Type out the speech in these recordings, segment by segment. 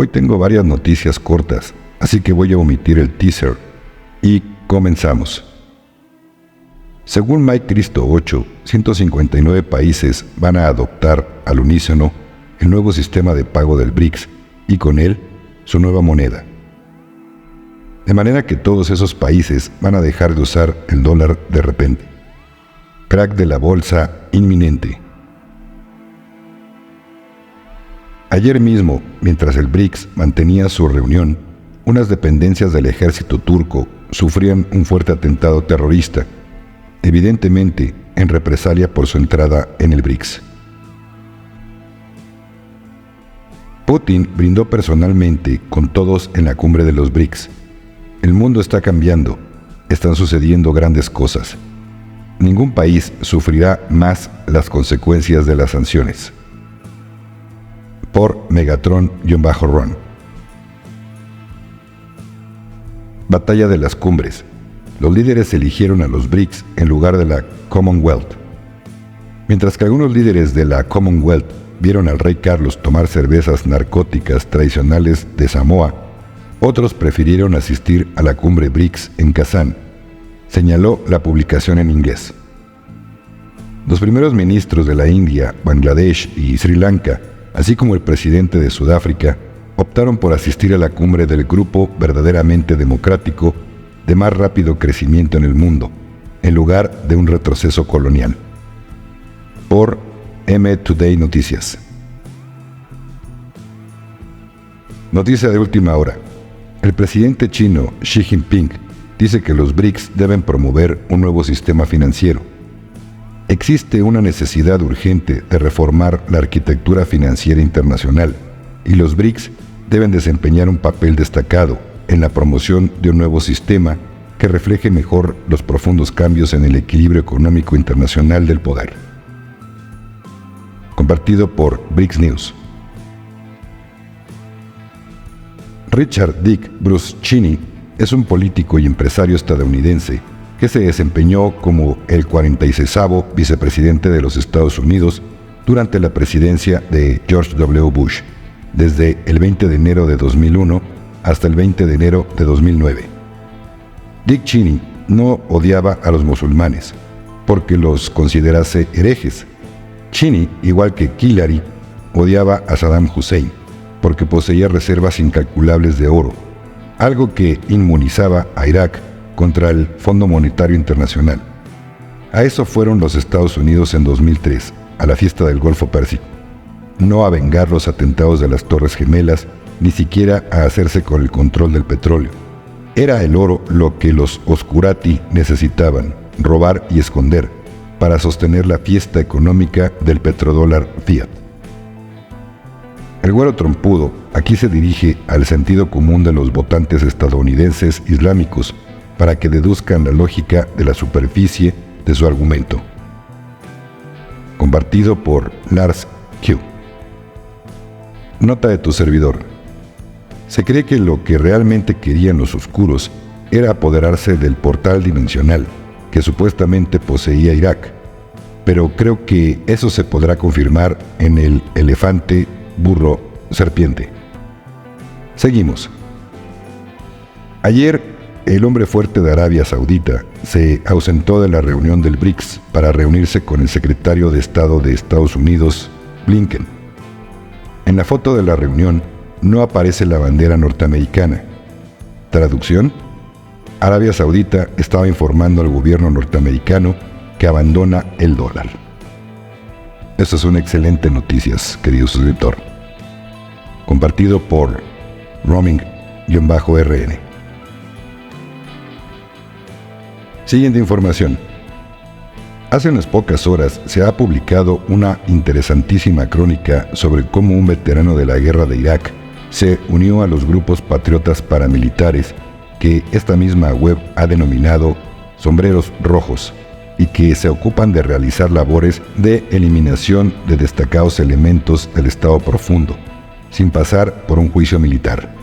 Hoy tengo varias noticias cortas, así que voy a omitir el teaser. Y comenzamos. Según Mike Cristo 8, 159 países van a adoptar al unísono el nuevo sistema de pago del BRICS y con él su nueva moneda. De manera que todos esos países van a dejar de usar el dólar de repente. Crack de la bolsa inminente. Ayer mismo, mientras el BRICS mantenía su reunión, unas dependencias del ejército turco sufrían un fuerte atentado terrorista, evidentemente en represalia por su entrada en el BRICS. Putin brindó personalmente con todos en la cumbre de los BRICS. El mundo está cambiando, están sucediendo grandes cosas. Ningún país sufrirá más las consecuencias de las sanciones. Por Megatron-Ron. Batalla de las cumbres. Los líderes eligieron a los BRICS en lugar de la Commonwealth. Mientras que algunos líderes de la Commonwealth vieron al rey Carlos tomar cervezas narcóticas tradicionales de Samoa, otros prefirieron asistir a la cumbre BRICS en Kazán, señaló la publicación en inglés. Los primeros ministros de la India, Bangladesh y Sri Lanka, así como el presidente de Sudáfrica, optaron por asistir a la cumbre del grupo verdaderamente democrático de más rápido crecimiento en el mundo, en lugar de un retroceso colonial. Por M Today Noticias. Noticia de última hora. El presidente chino Xi Jinping dice que los BRICS deben promover un nuevo sistema financiero. Existe una necesidad urgente de reformar la arquitectura financiera internacional y los BRICS deben desempeñar un papel destacado en la promoción de un nuevo sistema que refleje mejor los profundos cambios en el equilibrio económico internacional del poder. Compartido por BRICS News. Richard Dick Bruce Cheney es un político y empresario estadounidense que se desempeñó como el 46º vicepresidente de los Estados Unidos durante la presidencia de George W. Bush, desde el 20 de enero de 2001 hasta el 20 de enero de 2009. Dick Cheney no odiaba a los musulmanes, porque los considerase herejes. Cheney, igual que Hillary, odiaba a Saddam Hussein, porque poseía reservas incalculables de oro, algo que inmunizaba a Irak contra el Fondo Monetario Internacional. A eso fueron los Estados Unidos en 2003, a la fiesta del Golfo Pérsico. No a vengar los atentados de las Torres Gemelas, ni siquiera a hacerse con el control del petróleo. Era el oro lo que los Oscurati necesitaban, robar y esconder, para sostener la fiesta económica del petrodólar fiat. El güero trompudo aquí se dirige al sentido común de los votantes estadounidenses islámicos para que deduzcan la lógica de la superficie de su argumento. Compartido por Lars Q. Nota de tu servidor. Se cree que lo que realmente querían los oscuros era apoderarse del portal dimensional que supuestamente poseía Irak, pero creo que eso se podrá confirmar en el elefante, burro, serpiente. Seguimos. Ayer, el hombre fuerte de Arabia Saudita se ausentó de la reunión del BRICS para reunirse con el secretario de Estado de Estados Unidos, Blinken. En la foto de la reunión no aparece la bandera norteamericana. Traducción: Arabia Saudita estaba informando al gobierno norteamericano que abandona el dólar. Eso es una excelente noticia, querido suscriptor. Compartido por roaming-rn. Siguiente información. Hace unas pocas horas se ha publicado una interesantísima crónica sobre cómo un veterano de la guerra de Irak se unió a los grupos patriotas paramilitares que esta misma web ha denominado Sombreros Rojos y que se ocupan de realizar labores de eliminación de destacados elementos del Estado profundo, sin pasar por un juicio militar.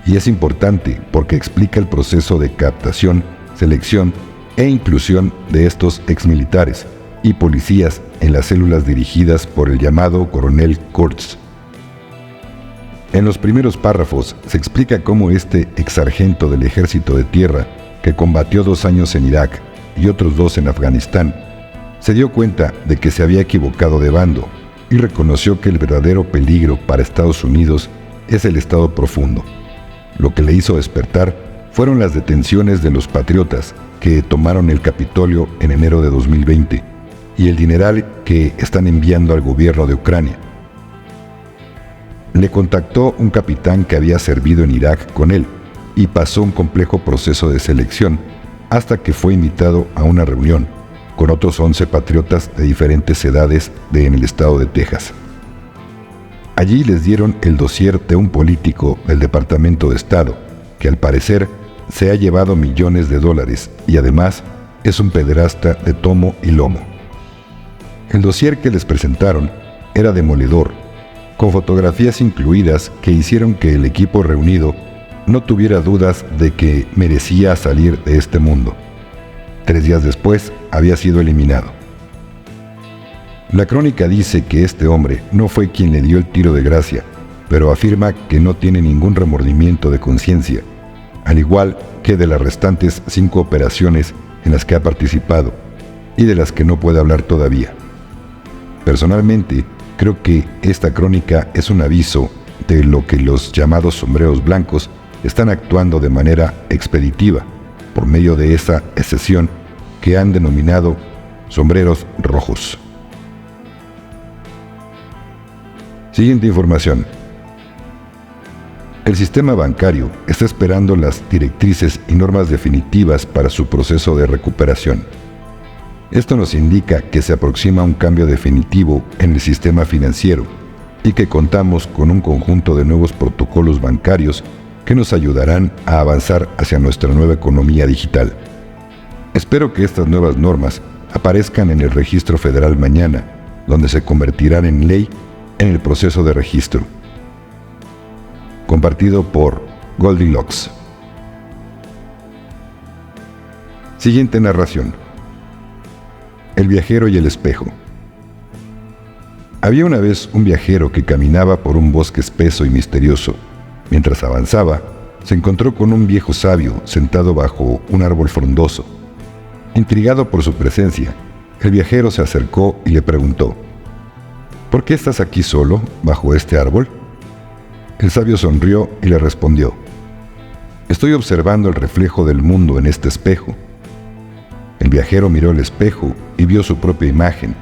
Y es importante porque explica el proceso de captación, selección e inclusión de estos exmilitares y policías en las células dirigidas por el llamado coronel Kurtz. En los primeros párrafos se explica cómo este exsargento del ejército de tierra, que combatió 2 años en Irak y otros 2 en Afganistán, se dio cuenta de que se había equivocado de bando y reconoció que el verdadero peligro para Estados Unidos es el Estado profundo. Lo que le hizo despertar fueron las detenciones de los patriotas que tomaron el Capitolio en enero de 2020 y el dineral que están enviando al gobierno de Ucrania. Le contactó un capitán que había servido en Irak con él y pasó un complejo proceso de selección hasta que fue invitado a una reunión con otros 11 patriotas de diferentes edades en el estado de Texas. Allí les dieron el dossier de un político del Departamento de Estado, que al parecer se ha llevado millones de dólares y además es un pederasta de tomo y lomo. El dossier que les presentaron era demoledor, con fotografías incluidas que hicieron que el equipo reunido no tuviera dudas de que merecía salir de este mundo. 3 días después había sido eliminado. La crónica dice que este hombre no fue quien le dio el tiro de gracia, pero afirma que no tiene ningún remordimiento de conciencia, al igual que de las restantes 5 operaciones en las que ha participado y de las que no puede hablar todavía. Personalmente, creo que esta crónica es un aviso de lo que los llamados sombreros blancos están actuando de manera expeditiva por medio de esa excepción que han denominado sombreros rojos. Siguiente información. El sistema bancario está esperando las directrices y normas definitivas para su proceso de recuperación. Esto nos indica que se aproxima un cambio definitivo en el sistema financiero y que contamos con un conjunto de nuevos protocolos bancarios que nos ayudarán a avanzar hacia nuestra nueva economía digital. Espero que estas nuevas normas aparezcan en el registro federal mañana, donde se convertirán en ley en el proceso de registro. Compartido por Goldilocks. Siguiente narración. El viajero y el espejo. Había una vez un viajero que caminaba por un bosque espeso y misterioso. Mientras avanzaba, se encontró con un viejo sabio sentado bajo un árbol frondoso. Intrigado por su presencia, el viajero se acercó y le preguntó: ¿Por qué estás aquí solo, bajo este árbol? El sabio sonrió y le respondió: Estoy observando el reflejo del mundo en este espejo. El viajero miró el espejo y vio su propia imagen,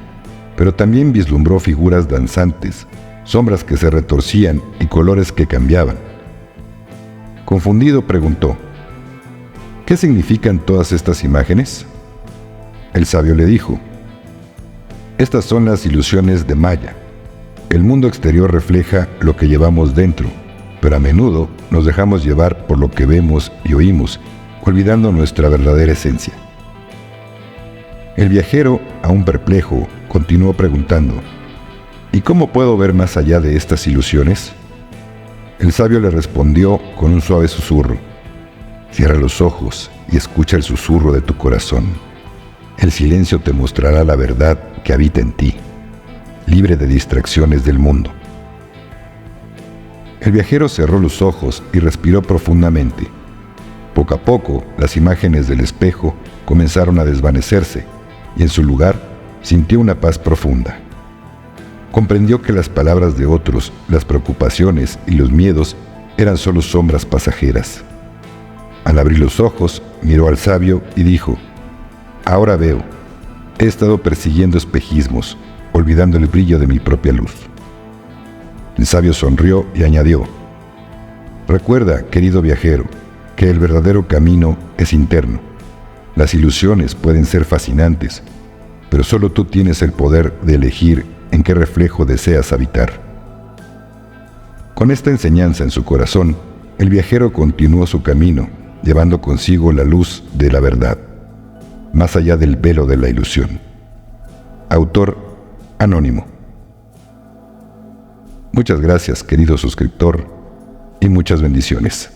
pero también vislumbró figuras danzantes, sombras que se retorcían y colores que cambiaban. Confundido preguntó: ¿Qué significan todas estas imágenes? El sabio le dijo: Estas son las ilusiones de Maya. El mundo exterior refleja lo que llevamos dentro, pero a menudo nos dejamos llevar por lo que vemos y oímos, olvidando nuestra verdadera esencia. El viajero, aún perplejo, continuó preguntando: ¿Y cómo puedo ver más allá de estas ilusiones? El sabio le respondió con un suave susurro: Cierra los ojos y escucha el susurro de tu corazón. El silencio te mostrará la verdad que habita en ti, libre de distracciones del mundo. El viajero cerró los ojos y respiró profundamente. Poco a poco, las imágenes del espejo comenzaron a desvanecerse y en su lugar sintió una paz profunda. Comprendió que las palabras de otros, las preocupaciones y los miedos eran solo sombras pasajeras. Al abrir los ojos, miró al sabio y dijo: Ahora veo. He estado persiguiendo espejismos, olvidando el brillo de mi propia luz. El sabio sonrió y añadió: Recuerda, querido viajero, que el verdadero camino es interno. Las ilusiones pueden ser fascinantes, pero solo tú tienes el poder de elegir en qué reflejo deseas habitar. Con esta enseñanza en su corazón, el viajero continuó su camino, llevando consigo la luz de la verdad, más allá del velo de la ilusión. Autor anónimo. Muchas gracias, querido suscriptor, y muchas bendiciones.